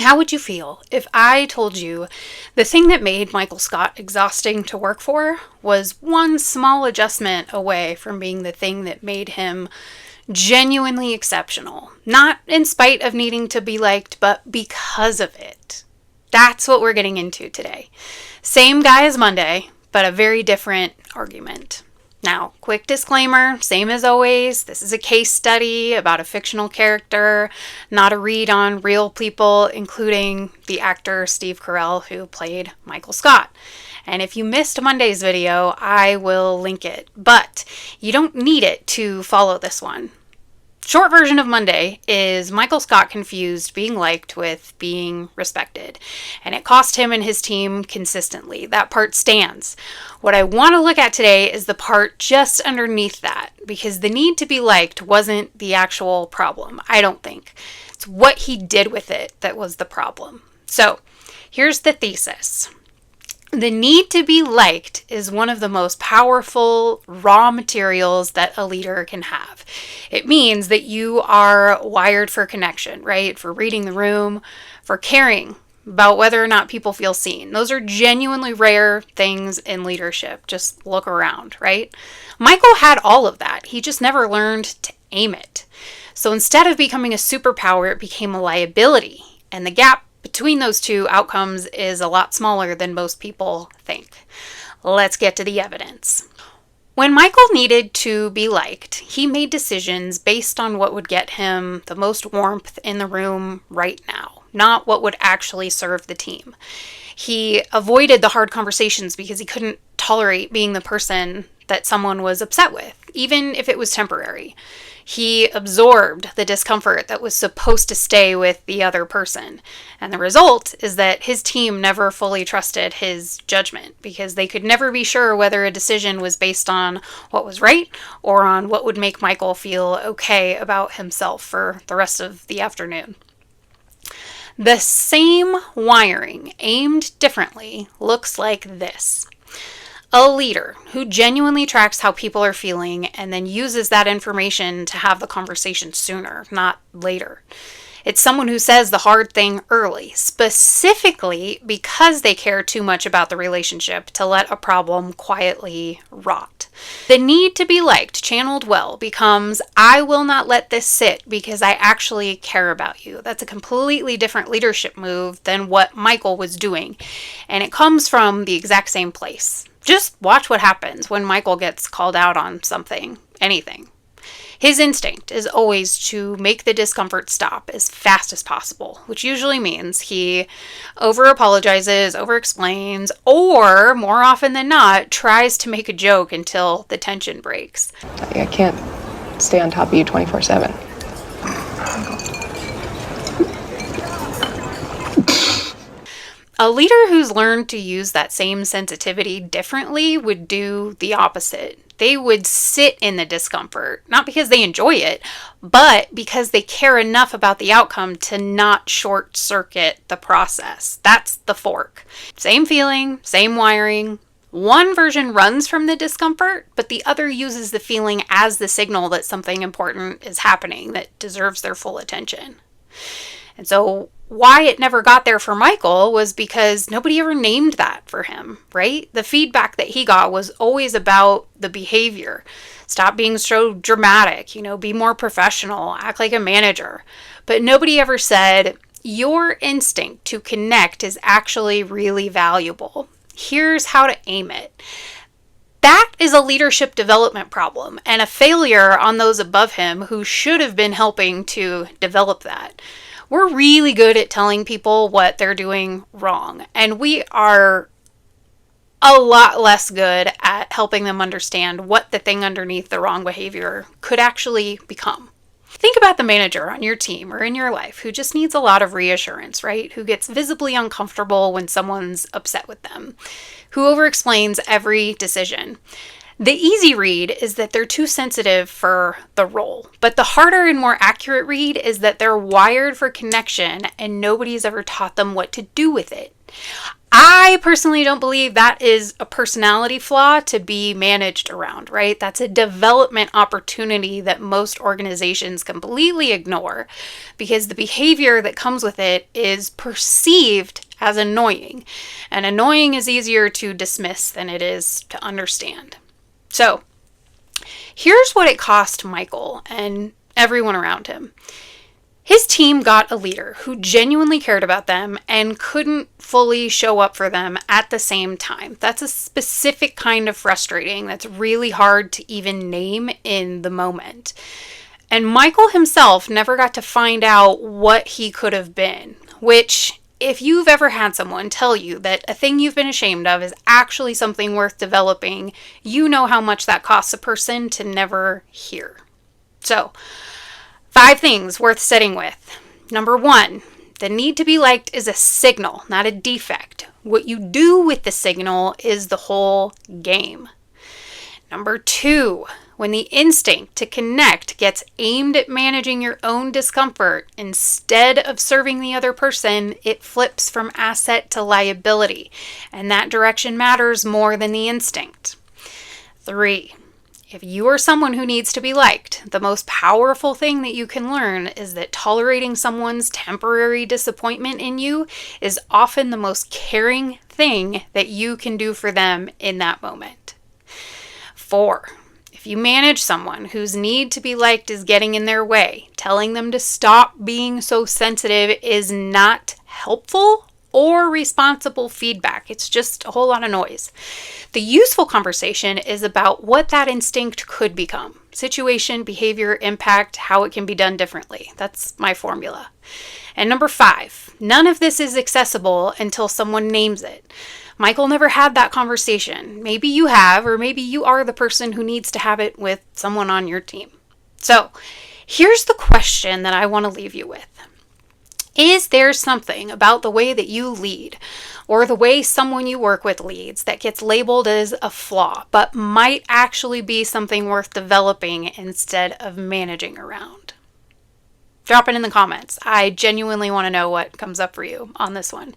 How would you feel if I told you the thing that made Michael Scott exhausting to work for was one small adjustment away from being the thing that made him genuinely exceptional? Not in spite of needing to be liked, but because of it. That's what we're getting into today. Same guy as Monday, but a very different argument. Now, quick disclaimer, same as always, this is a case study about a fictional character, not a read on real people, including the actor Steve Carell, who played Michael Scott. And if you missed Monday's video, I will link it, but you don't need it to follow this one. Short version of Monday is Michael Scott confused being liked with being respected, and it cost him and his team consistently. That part stands. What I want to look at today is the part just underneath that, because the need to be liked wasn't the actual problem, I don't think. It's what he did with it that was the problem. So here's the thesis. The need to be liked is one of the most powerful raw materials that a leader can have. It means that you are wired for connection, right? For reading the room, for caring about whether or not people feel seen. Those are genuinely rare things in leadership. Just look around, right? Michael had all of that. He just never learned to aim it. So instead of becoming a superpower, it became a liability. And the gap between those two outcomes is a lot smaller than most people think. Let's get to the evidence. When Michael needed to be liked, he made decisions based on what would get him the most warmth in the room right now, not what would actually serve the team. He avoided the hard conversations because he couldn't tolerate being the person that someone was upset with, even if it was temporary. He absorbed the discomfort that was supposed to stay with the other person. And the result is that his team never fully trusted his judgment because they could never be sure whether a decision was based on what was right or on what would make Michael feel okay about himself for the rest of the afternoon. The same wiring, aimed differently, looks like this. A leader who genuinely tracks how people are feeling and then uses that information to have the conversation sooner, not later. It's someone who says the hard thing early, specifically because they care too much about the relationship to let a problem quietly rot. The need to be liked, channeled well, becomes, I will not let this sit because I actually care about you. That's a completely different leadership move than what Michael was doing, and it comes from the exact same place. Just watch what happens when Michael gets called out on something, anything. His instinct is always to make the discomfort stop as fast as possible, which usually means he over-apologizes, over-explains, or more often than not, tries to make a joke until the tension breaks. I can't stay on top of you 24/7. A leader who's learned to use that same sensitivity differently would do the opposite. They would sit in the discomfort, not because they enjoy it, but because they care enough about the outcome to not short circuit the process. That's the fork. Same feeling, same wiring. One version runs from the discomfort, but the other uses the feeling as the signal that something important is happening that deserves their full attention. And so why it never got there for Michael was because nobody ever named that for him, right? The feedback that he got was always about the behavior. Stop being so dramatic, be more professional, act like a manager. But nobody ever said, your instinct to connect is actually really valuable. Here's how to aim it. That is a leadership development problem and a failure on those above him who should have been helping to develop that. We're really good at telling people what they're doing wrong, and we are a lot less good at helping them understand what the thing underneath the wrong behavior could actually become. Think about the manager on your team or in your life who just needs a lot of reassurance, right? Who gets visibly uncomfortable when someone's upset with them, who over-explains every decision. The easy read is that they're too sensitive for the role, but the harder and more accurate read is that they're wired for connection and nobody's ever taught them what to do with it. I personally don't believe that is a personality flaw to be managed around, right? That's a development opportunity that most organizations completely ignore because the behavior that comes with it is perceived as annoying. And annoying is easier to dismiss than it is to understand. So, here's what it cost Michael and everyone around him. His team got a leader who genuinely cared about them and couldn't fully show up for them at the same time. That's a specific kind of frustrating that's really hard to even name in the moment. And Michael himself never got to find out what he could have been, which, if you've ever had someone tell you that a thing you've been ashamed of is actually something worth developing, you know how much that costs a person to never hear. So, 5 things worth sitting with. Number 1, the need to be liked is a signal, not a defect. What you do with the signal is the whole game. Number 2, when the instinct to connect gets aimed at managing your own discomfort instead of serving the other person, it flips from asset to liability, and that direction matters more than the instinct. 3, if you are someone who needs to be liked, the most powerful thing that you can learn is that tolerating someone's temporary disappointment in you is often the most caring thing that you can do for them in that moment. 4, if you manage someone whose need to be liked is getting in their way, telling them to stop being so sensitive is not helpful or responsible feedback. It's just a whole lot of noise. The useful conversation is about what that instinct could become. Situation, behavior, impact, how it can be done differently. That's my formula. And number 5, none of this is accessible until someone names it. Michael never had that conversation. Maybe you have, or maybe you are the person who needs to have it with someone on your team. So, here's the question that I want to leave you with. Is there something about the way that you lead or the way someone you work with leads that gets labeled as a flaw, but might actually be something worth developing instead of managing around? Drop it in the comments. I genuinely want to know what comes up for you on this one.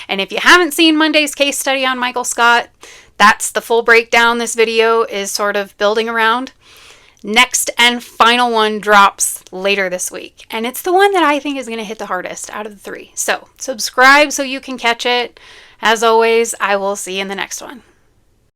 And if you haven't seen Monday's case study on Michael Scott, that's the full breakdown this video is sort of building around. Next and final one drops later this week. And it's the one that I think is going to hit the hardest out of the 3. So subscribe so you can catch it. As always, I will see you in the next one.